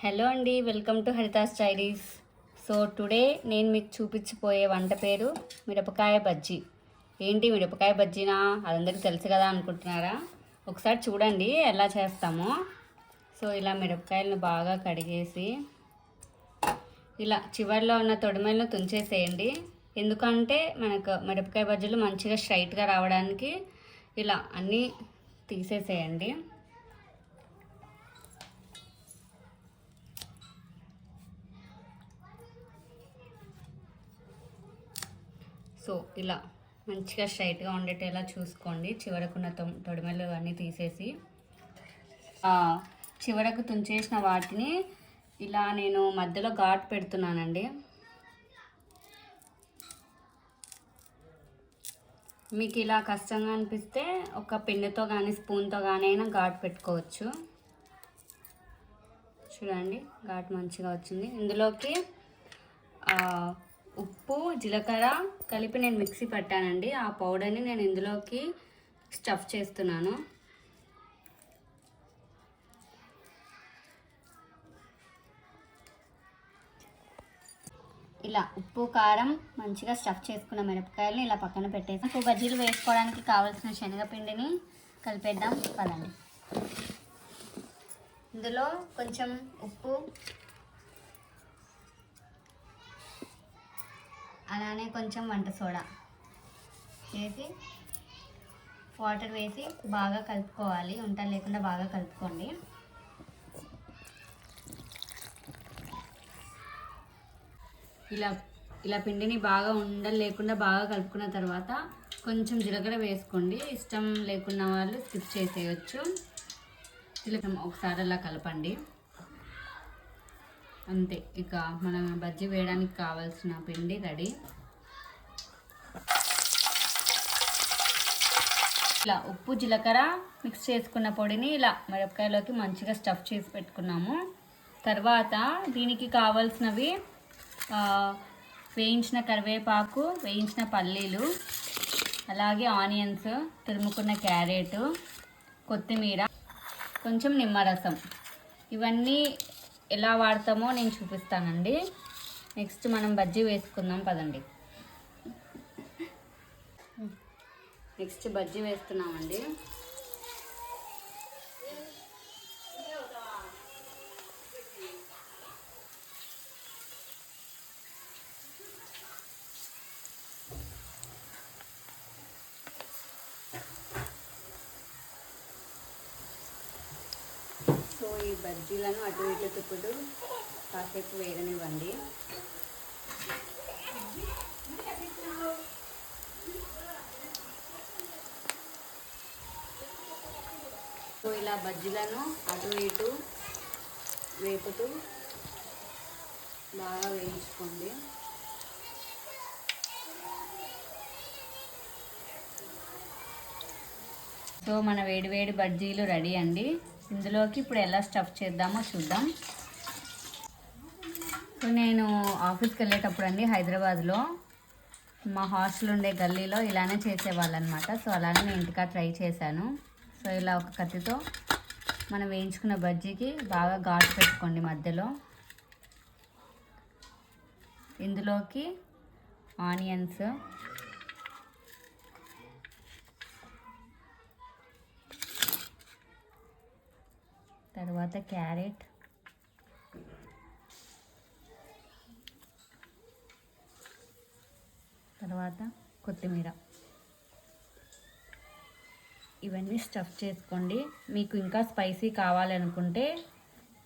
Hello అండి, welcome to Haritha's diaries. So today నేను మీకు చూపించిపోయే వంట పేరు మిరపకాయ బజ్జీ. ఏంటి మిరపకాయ బజ్జీనా, అదందరికీ తెలుసు కదా అనుకుంటున్నారా? ఒకసారి చూడండి ఎలా చేస్తామో. సో ఇలా మిరపకాయలను బాగా కడిగేసి ఇలా చివర్లో ఉన్న తొడిమెలను తుంచేసేయండి. ఎందుకంటే మనకు మిరపకాయ బజ్జీలు మంచిగా స్ట్రైట్గా రావడానికి ఇలా అన్నీ తీసేసేయండి. సో ఇలా మంచిగా స్ట్రైట్గా ఉండేటలా చూసుకోండి. చివరకున్న తొడిమెలు అన్నీ తీసేసి చివరకు తుంచేసిన వాటిని ఇలా నేను మధ్యలో ఘాటు పెడుతున్నానండి. మీకు ఇలా కష్టంగా అనిపిస్తే ఒక పిన్నుతో కానీ స్పూన్తో కానీ అయినా ఘాటు పెట్టుకోవచ్చు. చూడండి ఘాటు మంచిగా వచ్చింది. ఇందులోకి ఉప్పు జీలకర్ర కలిపి నేను మిక్సీ పట్టానండి. ఆ పౌడర్ని నేను ఇందులోకి స్టఫ్ చేస్తున్నాను. ఇలా ఉప్పు కారం మంచిగా స్టఫ్ చేసుకున్న మిరపకాయలు ఇలా పక్కన పెట్టేసి బజ్జీలు వేసుకోవడానికి కావాల్సిన శనగపిండిని కలిపేద్దాం పదండి. ఇందులో కొంచెం ఉప్పు, అలానే కొంచెం వంట సోడా వేసి వాటర్ వేసి బాగా కలుపుకోవాలి. ఉంటలు లేకుండా బాగా కలుపుకోండి. ఇలా పిండిని బాగా ఉండలు లేకుండా బాగా కలుపుకున్న తర్వాత కొంచెం జీలకర్ర వేసుకోండి. ఇష్టం లేకున్న వాళ్ళు స్కిప్ చేసేయచ్చు. జీలకర్ర ఒకసారి అలా కలపండి. అంతే, ఇక మనం బజ్జీ వేయడానికి కావాల్సిన పిండి రెడీ. ఇలా ఉప్పు జీలకర్ర మిక్స్ చేసుకున్న పొడిని ఇలా మిరపకాయలోకి మంచిగా స్టఫ్ చేసి పెట్టుకున్నాము. తర్వాత దీనికి కావాల్సినవి వేయించిన కరివేపాకు, వేయించిన పల్లీలు, అలాగే ఆనియన్స్, తురుముకున్న క్యారెట్, కొత్తిమీర, కొంచెం నిమ్మరసం. ఇవన్నీ ఎలా వాడతామో నేను చూపిస్తానండి. నెక్స్ట్ మనం బజ్జీ వేసుకుందాం పదండి. నెక్స్ట్ బజ్జీ వేస్తున్నామండి. సో ఈ బజ్జీలను అటు ఇటు తిప్పుతూ కాసేపు వేగనివ్వండి. సో ఇలా బజ్జీలను అటు ఇటు వేపుతూ బాగా వేయించుకోండి. సో మన వేడి బజ్జీలు రెడీ అండి. ఇందులోకి ఇప్పుడు ఎలా స్టఫ్ చేద్దామో చూద్దాం. సో నేను ఆఫీస్కి వెళ్ళేటప్పుడు అండి హైదరాబాద్లో మా హాస్టల్ ఉండే గల్లీలో ఇలానే చేసేవాళ్ళు అనమాట. సో అలానే నేను ఇంటికా ట్రై చేశాను. సో ఇలా ఒక కత్తితో మనం వేయించుకున్న బజ్జీకి బాగా ఘాటు పెట్టుకోండి మధ్యలో. ఇందులోకి ఆనియన్స్, తర్వాత క్యారెట్, తర్వాత కొత్తిమీర, ఇవన్నీ స్టఫ్ చేసుకోండి. మీకు ఇంకా స్పైసీ కావాలనుకుంటే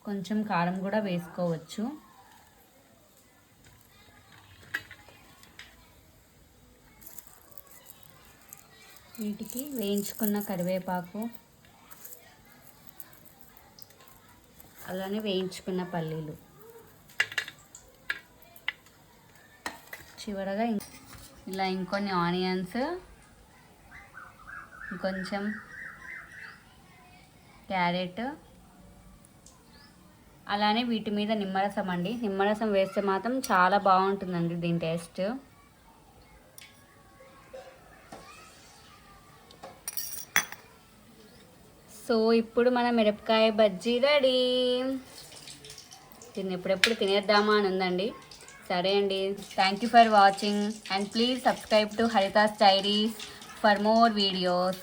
కొంచెం కారం కూడా వేసుకోవచ్చు. వీటికి వేయించుకున్న కరివేపాకు, అలానే వేయించుకున్న పల్లీలు, చివరగా ఇలా ఇంకొన్ని ఆనియన్స్, ఇంకొంచెం క్యారెట్, అలానే వీటి మీద నిమ్మరసం అండి. నిమ్మరసం వేస్తే మాత్రం చాలా బాగుంటుందండి దీని టేస్ట్. సో ఇప్పుడు మన మిరపకాయ బజ్జీ రెడీ. దీన్ని ఎప్పుడెప్పుడు తినేద్దామా అని ఉందండి. సరే అండి, thank you for watching and please subscribe to Haritha's diaries for more videos.